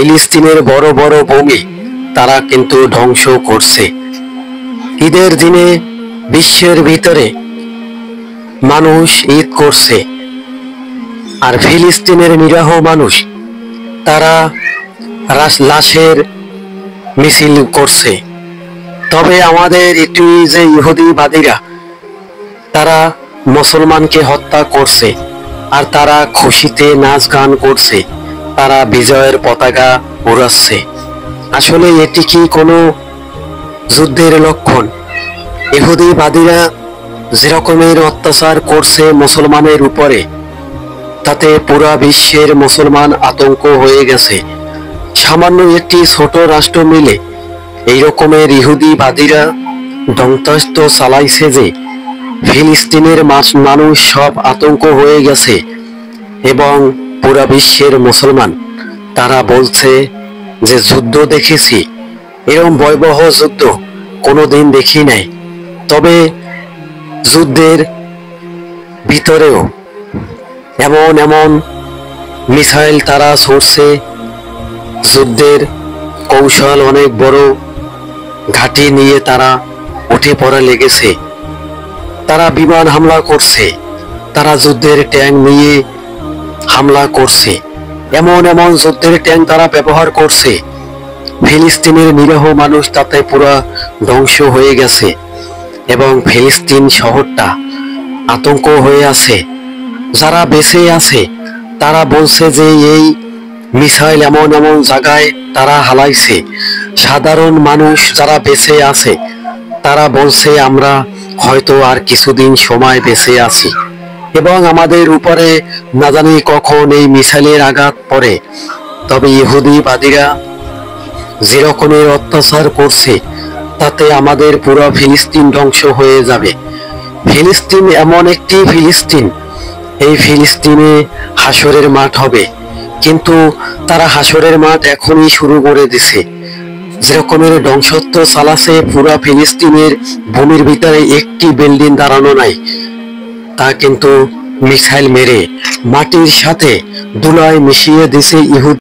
ফিলিস্তিনের বড় বড় ভূমি তারা কিন্তু ধ্বংস করছে। ঈদের দিনে বিশ্বের ভিতরে মানুষ ঈদ করছে, আর ফিলিস্তিনের নিরীহ মানুষ তারা লাশের মিছিল করছে। তবে আমাদের এটি যে ইহুদিবাদীরা তারা মুসলমানকে হত্যা করছে, আর তারা খুশিতে নাচ গান করছে, তারা বিজয়ের পতাকা উড়াচ্ছে। আসলে এটি কি কোনো যুদ্ধের লক্ষণ? ইহুদিবাদীরা যেরকমের অত্যাচার করছে মুসলমানের উপরে, তাতে পুরা বিশ্বের মুসলমান আতঙ্ক হয়ে গেছে। সামান্য একটি ছোট রাষ্ট্র মিলে এই রকমের ইহুদিবাদীরা ধ্বংসাস্ত্র চালাইছে যে ফিলিস্তিনের মানুষ সব আতঙ্ক হয়ে গেছে, এবং পুরা বিশ্বের মুসলমান তারা বলছে যে যুদ্ধ দেখেছি, এরকম ভয়াবহ যুদ্ধ কোনোদিন দেখি নাই। তবে যুদ্ধের ভিতরেও এমন এমন মিসাইল তারা ছড়ছে, যুদ্ধের কৌশল অনেক বড় ঘাঁটি নিয়ে তারা উঠে পড়া লেগেছে। তারা বিমান হামলা করছে, তারা যুদ্ধের ট্যাঙ্ক নিয়ে হামলা করছে, এমন এমন যুদ্ধের ট্যাঙ্ক তারা ব্যবহার করছে। ফিলিস্তিনের নিরীহ মানুষ তাতে পুরা ধ্বংস হয়ে গেছে, এবং ফিলিস্তিন শহরটা আতঙ্ক হয়ে আছে। যারা বেঁচে আছে তারা বলছে যে এই মিসাইল এমন এমন জায়গায় তারা হালাইছে। সাধারণ মানুষ যারা বেঁচে আছে তারা বলছে আমরা হয়তো আর কিছুদিন সময় বেঁচে আছি, এবং আমাদের উপরে না জানি কখন এই মিসাইলের আঘাত পড়ে। তবে ইহুদিবাদীরা যেরকমের অত্যাচার করছে তাতে আমাদের পুরো ফিলিস্তিন ধ্বংস হয়ে যাবে। ফিলিস্তিন এমন একটি ফিলিস্তিন, এই ফিলিস্তিনে হাসরের মাঠ হবে, কিন্তু তারা হাসরের মাঠ এখনই শুরু করে দিছে। যেরকমের ধ্বংসত্ব চালাছে, পুরা ফিলিস্তিনের ভূমির ভিতরে একটি বিল্ডিং দাঁড়ানো নাই, তা কিন্তু মিসাইল মেরে মাটির সাথে ধুলায় মিশিয়ে দিছে ইহুদি।